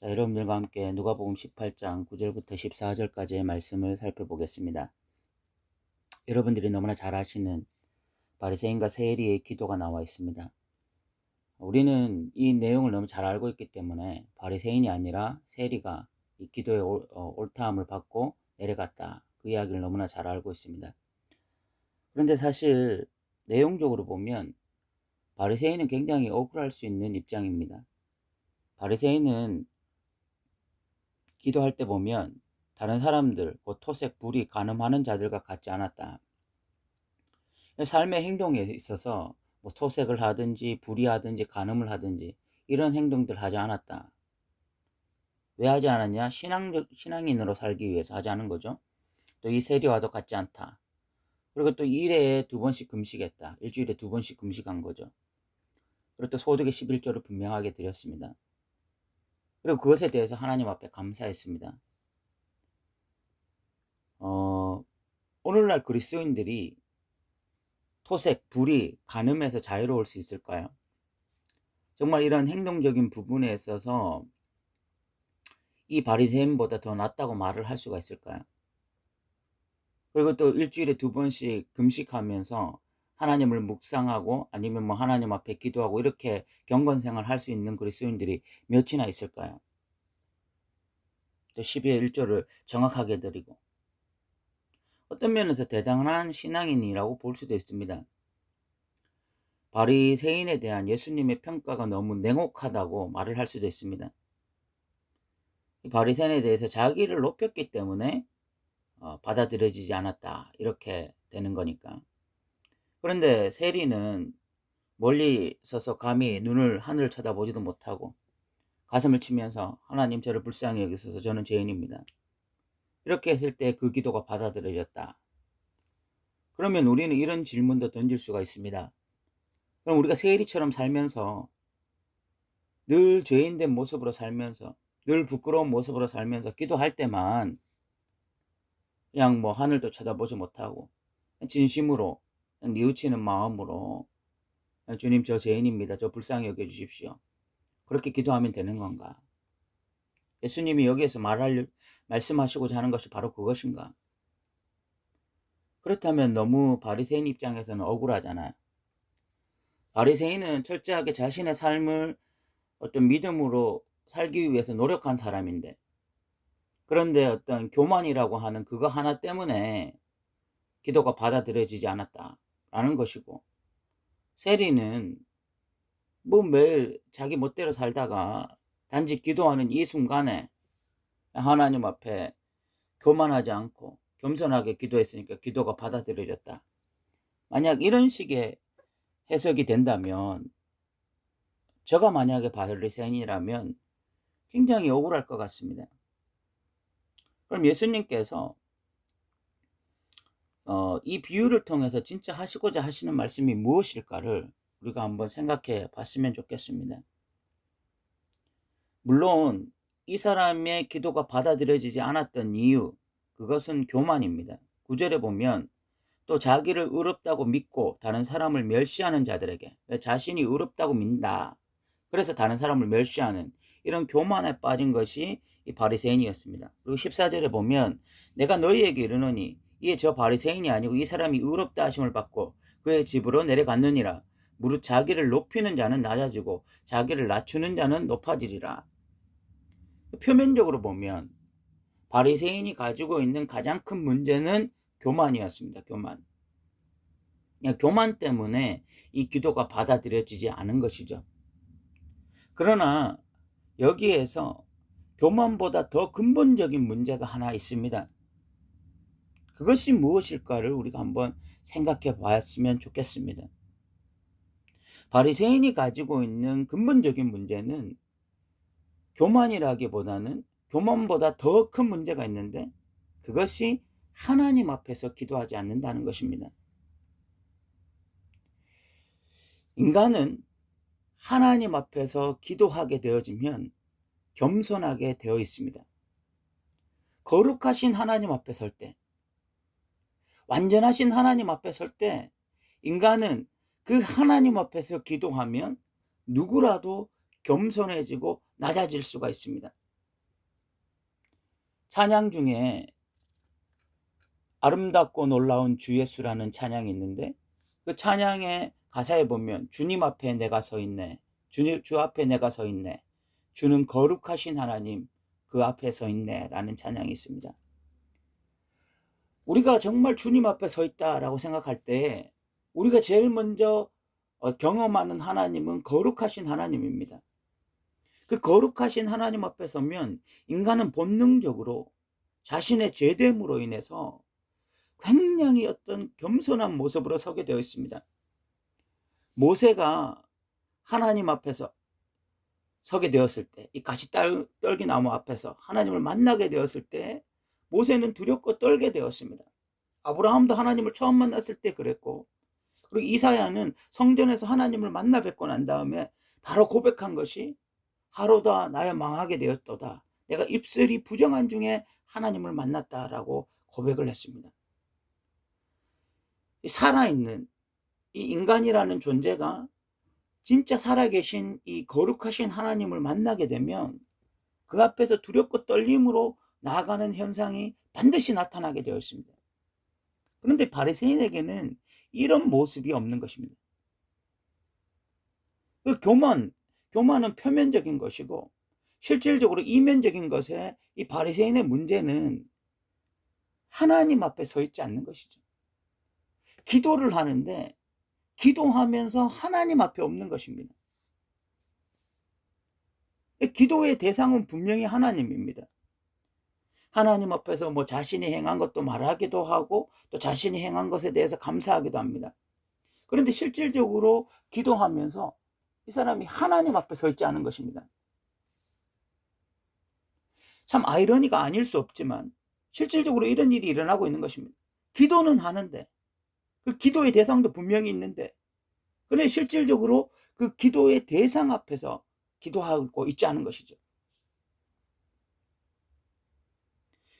자, 여러분들과 함께 누가복음 18장 9절부터 14절까지의 말씀을 살펴보겠습니다. 여러분들이 너무나 잘 아시는 바리새인과 세리의 기도가 나와 있습니다. 우리는 이 내용을 너무 잘 알고 있기 때문에 바리새인이 아니라 세리가 이 기도의 옳다함을 받고 내려갔다, 그 이야기를 너무나 잘 알고 있습니다. 그런데 사실 내용적으로 보면 바리새인은 굉장히 억울할 수 있는 입장입니다. 바리새인은 기도할 때 보면 다른 사람들, 곧 토색, 불이 간음하는 자들과 같지 않았다. 삶의 행동에 있어서 뭐 토색을 하든지 불의하든지 간음을 하든지 이런 행동들 하지 않았다. 왜 하지 않았냐? 신앙인으로 살기 위해서 하지 않은 거죠. 또 이 세리와도 같지 않다. 그리고 또 일회에 2번씩 금식했다. 일주일에 2번씩 금식한 거죠. 그리고 또 소득의 11조를 분명하게 드렸습니다. 그리고 그것에 대해서 하나님 앞에 감사했습니다. 오늘날 그리스도인들이 토색, 불의, 간음에서 자유로울 수 있을까요? 정말 이런 행동적인 부분에 있어서 이 바리새인보다 더 낫다고 말을 할 수가 있을까요? 그리고 또 일주일에 2번씩 금식하면서 하나님을 묵상하고 아니면 뭐 하나님 앞에 기도하고 이렇게 경건생활 할 수 있는 그리스도인들이 몇이나 있을까요? 또 12의 1조를 정확하게 드리고 어떤 면에서 대단한 신앙인이라고 볼 수도 있습니다. 바리새인에 대한 예수님의 평가가 너무 냉혹하다고 말을 할 수도 있습니다. 이 바리새인에 대해서 자기를 높였기 때문에 받아들여지지 않았다, 이렇게 되는 거니까. 그런데 세리는 멀리 서서 감히 하늘을 쳐다보지도 못하고 가슴을 치면서 하나님, 저를 불쌍히 여기소서, 저는 죄인입니다, 이렇게 했을 때 그 기도가 받아들여졌다. 그러면 우리는 이런 질문도 던질 수가 있습니다. 그럼 우리가 세리처럼 살면서 늘 죄인된 모습으로 살면서 늘 부끄러운 모습으로 살면서 기도할 때만 그냥 뭐 하늘도 쳐다보지 못하고 진심으로 뉘우치는 마음으로 주님, 저 죄인입니다, 저 불쌍히 여겨주십시오, 그렇게 기도하면 되는 건가? 예수님이 여기에서 말씀하시고자 하는 것이 바로 그것인가? 그렇다면 너무 바리새인 입장에서는 억울하잖아요. 바리새인은 철저하게 자신의 삶을 어떤 믿음으로 살기 위해서 노력한 사람인데, 그런데 어떤 교만이라고 하는 그거 하나 때문에 기도가 받아들여지지 않았다라는 것이고, 세리는 뭐 매일 자기 멋대로 살다가 단지 기도하는 이 순간에 하나님 앞에 교만하지 않고 겸손하게 기도했으니까 기도가 받아들여졌다. 만약 이런 식의 해석이 된다면, 저가 만약에 바리새인이라면 굉장히 억울할 것 같습니다. 그럼 예수님께서 이 비유를 통해서 진짜 하시고자 하시는 말씀이 무엇일까를 우리가 한번 생각해 봤으면 좋겠습니다. 물론 이 사람의 기도가 받아들여지지 않았던 이유, 그것은 교만입니다. 9절에 보면 또 자기를 의롭다고 믿고 다른 사람을 멸시하는 자들에게, 자신이 의롭다고 믿는다, 그래서 다른 사람을 멸시하는 이런 교만에 빠진 것이 이 바리새인이었습니다. 그리고 14절에 보면 내가 너희에게 이르노니 이에 저 바리새인이 아니고 이 사람이 의롭다 하심을 받고 그의 집으로 내려갔느니라. 무릇 자기를 높이는 자는 낮아지고 자기를 낮추는 자는 높아지리라. 표면적으로 보면 바리새인이 가지고 있는 가장 큰 문제는 교만이었습니다. 교만 때문에 이 기도가 받아들여지지 않은 것이죠. 그러나 여기에서 교만보다 더 근본적인 문제가 하나 있습니다. 그것이 무엇일까를 우리가 한번 생각해 봤으면 좋겠습니다. 바리새인이 가지고 있는 근본적인 문제는 교만이라기보다는 교만보다 더 큰 문제가 있는데, 그것이 하나님 앞에서 기도하지 않는다는 것입니다. 인간은 하나님 앞에서 기도하게 되어지면 겸손하게 되어 있습니다. 거룩하신 하나님 앞에 설 때, 완전하신 하나님 앞에 설 때 인간은 그 하나님 앞에서 기도하면 누구라도 겸손해지고 낮아질 수가 있습니다. 찬양 중에 아름답고 놀라운 주 예수라는 찬양이 있는데, 그 찬양의 가사에 보면 주님 앞에 내가 서 있네, 주 앞에 내가 서 있네, 주는 거룩하신 하나님 그 앞에 서 있네 라는 찬양이 있습니다. 우리가 정말 주님 앞에 서 있다라고 생각할 때 우리가 제일 먼저 경험하는 하나님은 거룩하신 하나님입니다. 그 거룩하신 하나님 앞에 서면 인간은 본능적으로 자신의 죄됨으로 인해서 굉장히 어떤 겸손한 모습으로 서게 되어 있습니다. 모세가 하나님 앞에서 서게 되었을 때, 이 가시떨기나무 앞에서 하나님을 만나게 되었을 때 모세는 두렵고 떨게 되었습니다. 아브라함도 하나님을 처음 만났을 때 그랬고, 그리고 이사야는 성전에서 하나님을 만나 뵙고 난 다음에 바로 고백한 것이 하루다 나야 망하게 되었도다, 내가 입술이 부정한 중에 하나님을 만났다라고 고백을 했습니다. 살아있는 이 인간이라는 존재가 진짜 살아계신 이 거룩하신 하나님을 만나게 되면 그 앞에서 두렵고 떨림으로 나아가는 현상이 반드시 나타나게 되어 있습니다. 그런데 바리새인에게는 이런 모습이 없는 것입니다. 그 교만은 표면적인 것이고 실질적으로 이면적인 것에 이 바리새인의 문제는 하나님 앞에 서 있지 않는 것이죠. 기도를 하는데 기도하면서 하나님 앞에 없는 것입니다. 기도의 대상은 분명히 하나님입니다. 하나님 앞에서 뭐 자신이 행한 것도 말하기도 하고 또 자신이 행한 것에 대해서 감사하기도 합니다. 그런데 실질적으로 기도하면서 이 사람이 하나님 앞에 서 있지 않은 것입니다. 참 아이러니가 아닐 수 없지만 실질적으로 이런 일이 일어나고 있는 것입니다. 기도는 하는데, 그 기도의 대상도 분명히 있는데, 그런데 실질적으로 그 기도의 대상 앞에서 기도하고 있지 않은 것이죠.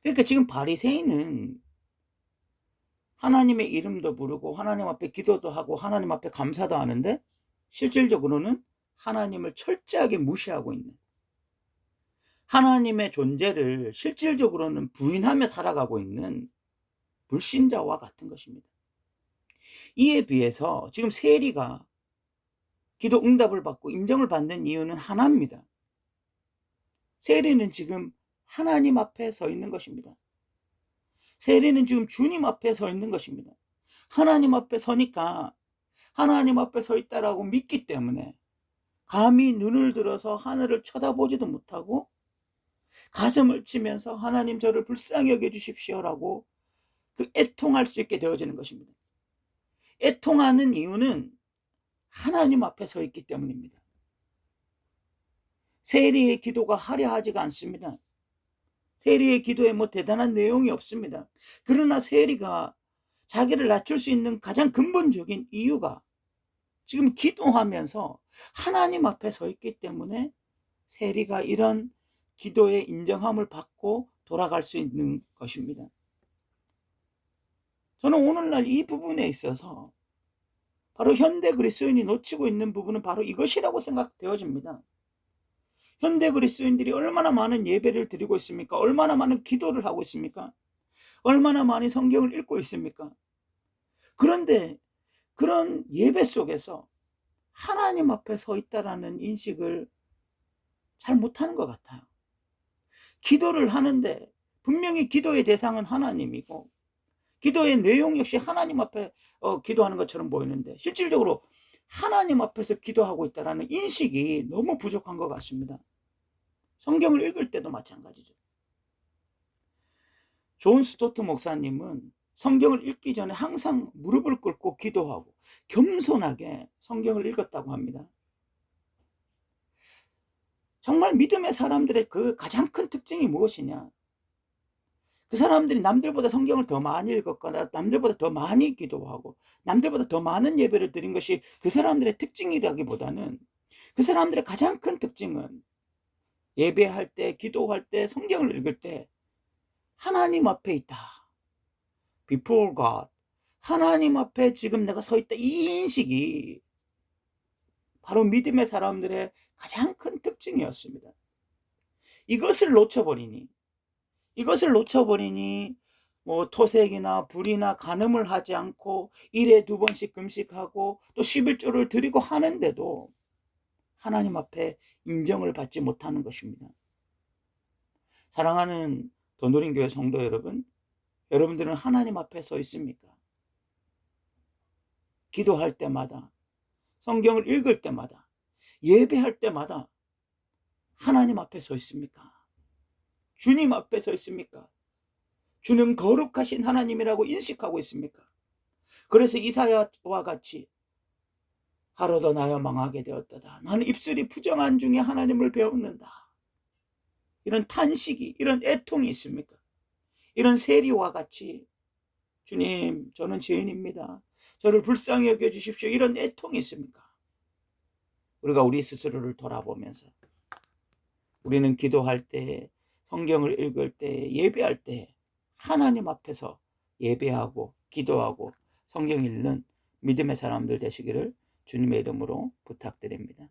그러니까 지금 바리새인은 하나님의 이름도 부르고 하나님 앞에 기도도 하고 하나님 앞에 감사도 하는데 실질적으로는 하나님을 철저하게 무시하고 있는, 하나님의 존재를 실질적으로는 부인하며 살아가고 있는 불신자와 같은 것입니다. 이에 비해서 지금 세리가 기도 응답을 받고 인정을 받는 이유는 하나입니다. 세리는 지금 하나님 앞에 서 있는 것입니다. 세리는 지금 주님 앞에 서 있는 것입니다. 하나님 앞에 서니까 하나님 앞에 서 있다라고 믿기 때문에 감히 눈을 들어서 하늘을 쳐다보지도 못하고 가슴을 치면서 하나님 저를 불쌍히 여겨주십시오라고 그 애통할 수 있게 되어지는 것입니다. 애통하는 이유는 하나님 앞에 서 있기 때문입니다. 세리의 기도가 화려하지가 않습니다. 세리의 기도에 뭐 대단한 내용이 없습니다. 그러나 세리가 자기를 낮출 수 있는 가장 근본적인 이유가 지금 기도하면서 하나님 앞에 서 있기 때문에 세리가 이런 기도의 인정함을 받고 돌아갈 수 있는 것입니다. 저는 오늘날 이 부분에 있어서 바로 현대 그리스도인이 놓치고 있는 부분은 바로 이것이라고 생각되어집니다. 현대 그리스도인들이 얼마나 많은 예배를 드리고 있습니까? 얼마나 많은 기도를 하고 있습니까? 얼마나 많이 성경을 읽고 있습니까? 그런데 그런 예배 속에서 하나님 앞에 서 있다라는 인식을 잘 못하는 것 같아요. 기도를 하는데 분명히 기도의 대상은 하나님이고 기도의 내용 역시 하나님 앞에 기도하는 것처럼 보이는데 실질적으로 하나님 앞에서 기도하고 있다는 인식이 너무 부족한 것 같습니다. 성경을 읽을 때도 마찬가지죠. 존 스토트 목사님은 성경을 읽기 전에 항상 무릎을 꿇고 기도하고 겸손하게 성경을 읽었다고 합니다. 정말 믿음의 사람들의 그 가장 큰 특징이 무엇이냐? 그 사람들이 남들보다 성경을 더 많이 읽었거나 남들보다 더 많이 기도하고 남들보다 더 많은 예배를 드린 것이 그 사람들의 특징이라기보다는 그 사람들의 가장 큰 특징은 예배할 때, 기도할 때, 성경을 읽을 때 하나님 앞에 있다. Before God. 하나님 앞에 지금 내가 서 있다. 이 인식이 바로 믿음의 사람들의 가장 큰 특징이었습니다. 이것을 놓쳐버리니 이것을 놓쳐버리니 뭐 토색이나 불이나 간음을 하지 않고 일에 2번씩 금식하고 또 11조를 드리고 하는데도 하나님 앞에 인정을 받지 못하는 것입니다. 사랑하는 더누린교회 성도 여러분, 여러분들은 하나님 앞에 서 있습니까? 기도할 때마다, 성경을 읽을 때마다, 예배할 때마다 하나님 앞에 서 있습니까? 주님 앞에 서 있습니까? 주는 거룩하신 하나님이라고 인식하고 있습니까? 그래서 이사야와 같이 하루도 나여 망하게 되었도다. 나는 입술이 부정한 중에 하나님을 배웠는다. 이런 탄식이, 이런 애통이 있습니까? 이런 세리와 같이 주님, 저는 죄인입니다. 저를 불쌍히 여겨주십시오. 이런 애통이 있습니까? 우리가 우리 스스로를 돌아보면서 우리는 기도할 때, 성경을 읽을 때, 예배할 때 하나님 앞에서 예배하고 기도하고 성경 읽는 믿음의 사람들 되시기를 주님의 이름으로 부탁드립니다.